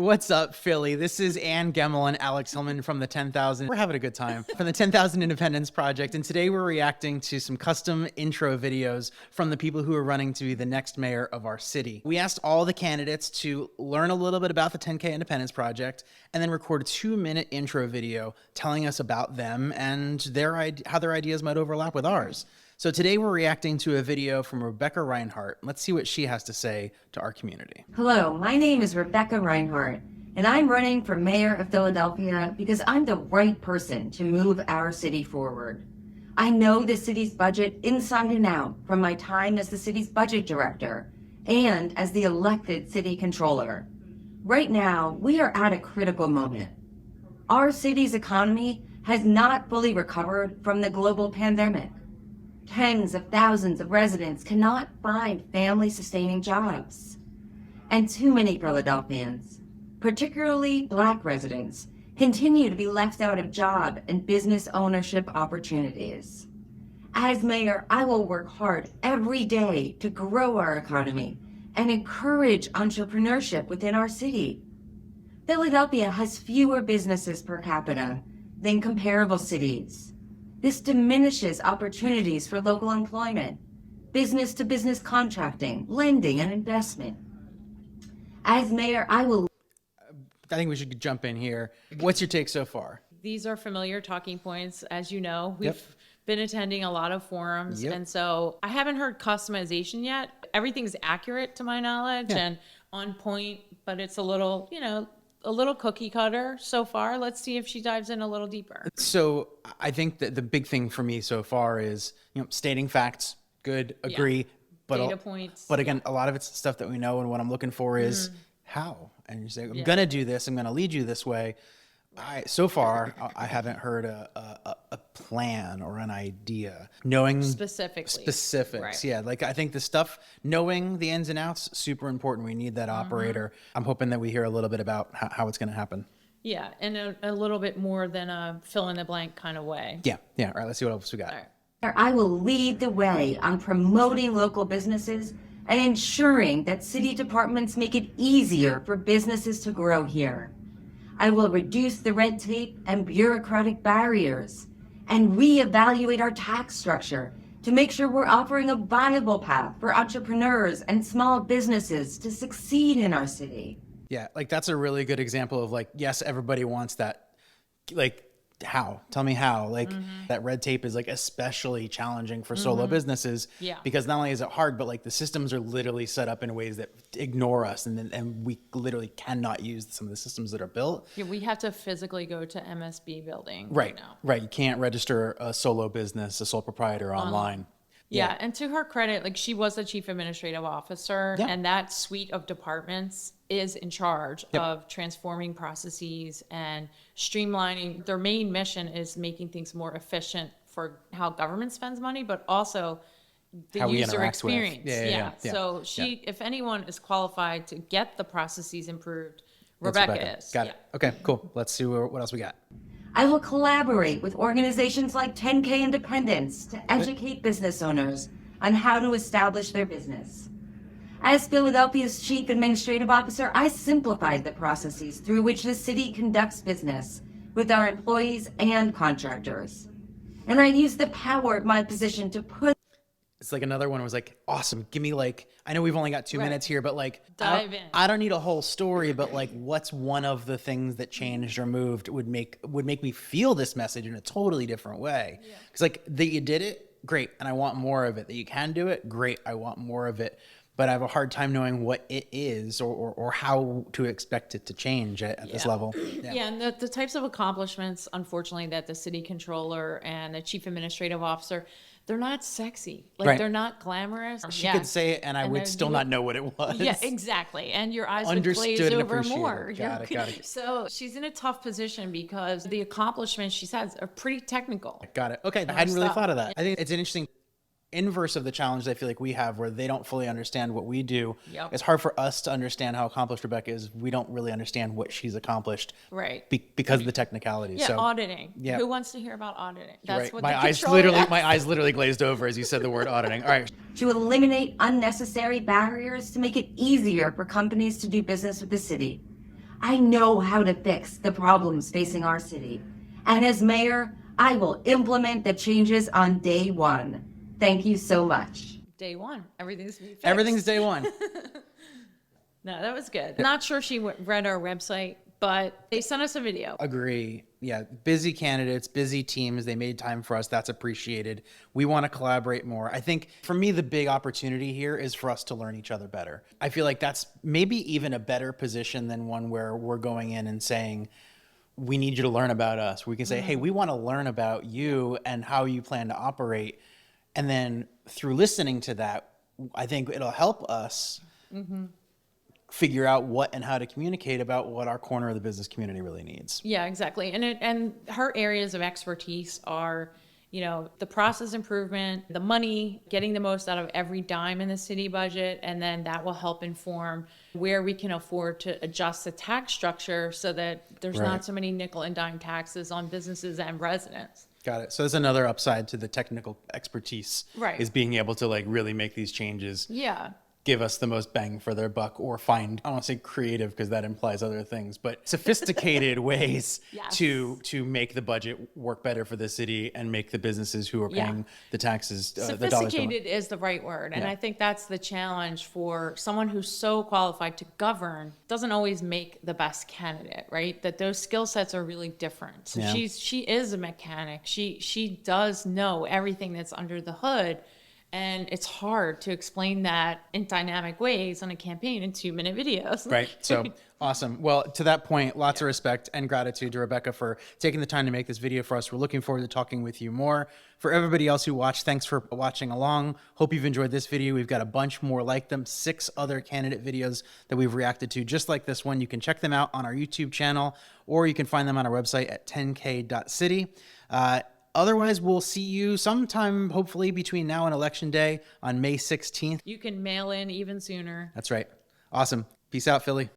What's up, Philly? This is Ann Gemmel and Alex Hillman from the 10,000. We're having a good time from the 10,000 Independence Project. And today we're reacting to some custom intro videos from the people who are running to be the next mayor of our city. We asked all the candidates to learn a little bit about the 10K Independence Project and then record a 2-minute intro video telling us about them and how their ideas might overlap with ours. So today we're reacting to a video from Rebecca Rhynhart. Let's see what she has to say to our community. Hello, my name is Rebecca Rhynhart, and I'm running for mayor of Philadelphia because I'm the right person to move our city forward. I know the city's budget inside and out from my time as the city's budget director and as the elected city controller. Right now, we are at a critical moment. Our city's economy has not fully recovered from the global pandemic. Tens of thousands of residents cannot find family-sustaining jobs. And too many Philadelphians, particularly Black residents, continue to be left out of job and business ownership opportunities. As mayor, I will work hard every day to grow our economy and encourage entrepreneurship within our city. Philadelphia has fewer businesses per capita than comparable cities. This diminishes opportunities for local employment, business-to-business contracting, lending, and investment. As mayor, I think we should jump in here. What's your take so far? These are familiar talking points. As you know, we've been attending a lot of forums. And so I haven't heard customization yet. Everything's accurate to my knowledge and on point, but it's a little, a little cookie cutter so far. Let's see if she dives in a little deeper. So I think that the big thing for me so far is, stating facts, good, agree. But data points. But again, a lot of it's stuff that we know, and what I'm looking for is how. And you say, I'm going to do this. I'm going to lead you this way. So far, I haven't heard a plan or an idea. Knowing specifics, right. Like I think the stuff, knowing the ins and outs, super important. We need that operator. I'm hoping that we hear a little bit about how it's going to happen. Yeah, in a little bit more than a fill-in-the-blank kind of way. Yeah. All right, let's see what else we got. All right. will lead the way on promoting local businesses and ensuring that city departments make it easier for businesses to grow here. I will reduce the red tape and bureaucratic barriers and reevaluate our tax structure to make sure we're offering a viable path for entrepreneurs and small businesses to succeed in our city. Yeah, like that's a really good example of yes, everybody wants that. How? Tell me how. That red tape is especially challenging for solo businesses. Yeah. Because not only is it hard, but the systems are literally set up in ways that ignore us, and we literally cannot use some of the systems that are built. Yeah, we have to physically go to MSB building right now. Right. You can't register a solo business, a sole proprietor online. Yeah, and to her credit, she was the chief administrative officer, and that suite of departments is in charge of transforming processes and streamlining. Their main mission is making things more efficient for how government spends money, but also the user experience. Yeah. So if anyone is qualified to get the processes improved, Rebecca is. Got it. Okay, cool. Let's see what else we got. I will collaborate with organizations like 10K Independence to educate business owners on how to establish their business. As Philadelphia's Chief Administrative Officer, I simplified the processes through which the city conducts business with our employees and contractors. And I use the power of my position to put... It's another one was awesome. Give me I know we've only got 2 minutes here, but dive in. I don't need a whole story, but what's one of the things that changed or moved would make me feel this message in a totally different way? Because that you did it, great, and I want more of it. That you can do it, great, I want more of it. But I have a hard time knowing what it is or how to expect it to change at this level. Yeah, and the types of accomplishments, unfortunately, that the city controller and the chief administrative officer, they're not sexy. They're not glamorous. She could say it and I would still not know what it was. Yeah, exactly. And your eyes would glaze over more. Got it. So she's in a tough position because the accomplishments she's had are pretty technical. Got it. Okay, I hadn't really thought of that. I think it's an interesting inverse of the challenge I feel like we have, where they don't fully understand what we do. It's hard for us to understand how accomplished Rebecca is. We don't really understand what she's accomplished, right? Because of the technicalities. Yeah, auditing. Yeah. Who wants to hear about auditing? That's what my eyes literally glazed over as you said the word auditing. All right. To eliminate unnecessary barriers to make it easier for companies to do business with the city. I know how to fix the problems facing our city. And as mayor, I will implement the changes on day one. Thank you so much. Day one, everything's being fixed. Everything's day one. No, that was good. Not sure she read our website, but they sent us a video. Agree. Yeah. Busy candidates, busy teams. They made time for us. That's appreciated. We want to collaborate more. I think for me, the big opportunity here is for us to learn each other better. I feel like that's maybe even a better position than one where we're going in and saying, we need you to learn about us. We can say, hey, we want to learn about you and how you plan to operate. And then through listening to that, I think it'll help us figure out what and how to communicate about what our corner of the business community really needs. Yeah, exactly. And her areas of expertise are, the process improvement, the money, getting the most out of every dime in the city budget, and then that will help inform where we can afford to adjust the tax structure so that there's not so many nickel and dime taxes on businesses and residents. Got it. So there's another upside to the technical expertise, is being able to really make these changes. Yeah. Give us the most bang for their buck, or find, I don't want to say creative because that implies other things, but sophisticated ways to make the budget work better for the city and make the businesses who are paying the taxes, the dollars. Sophisticated is the right word. And I think that's the challenge for someone who's so qualified to govern, doesn't always make the best candidate, right? That those skill sets are really different. So she is a mechanic. She does know everything that's under the hood. And it's hard to explain that in dynamic ways on a campaign in 2-minute videos. Right. So awesome. Well, to that point, lots of respect and gratitude to Rebecca for taking the time to make this video for us. We're looking forward to talking with you more. For everybody else who watched, thanks for watching along. Hope you've enjoyed this video. We've got a bunch more like them, 6 other candidate videos that we've reacted to just like this one. You can check them out on our YouTube channel, or you can find them on our website at 10k.city. Otherwise, we'll see you sometime, hopefully, between now and Election Day on May 16th. You can mail in even sooner. That's right. Awesome. Peace out, Philly.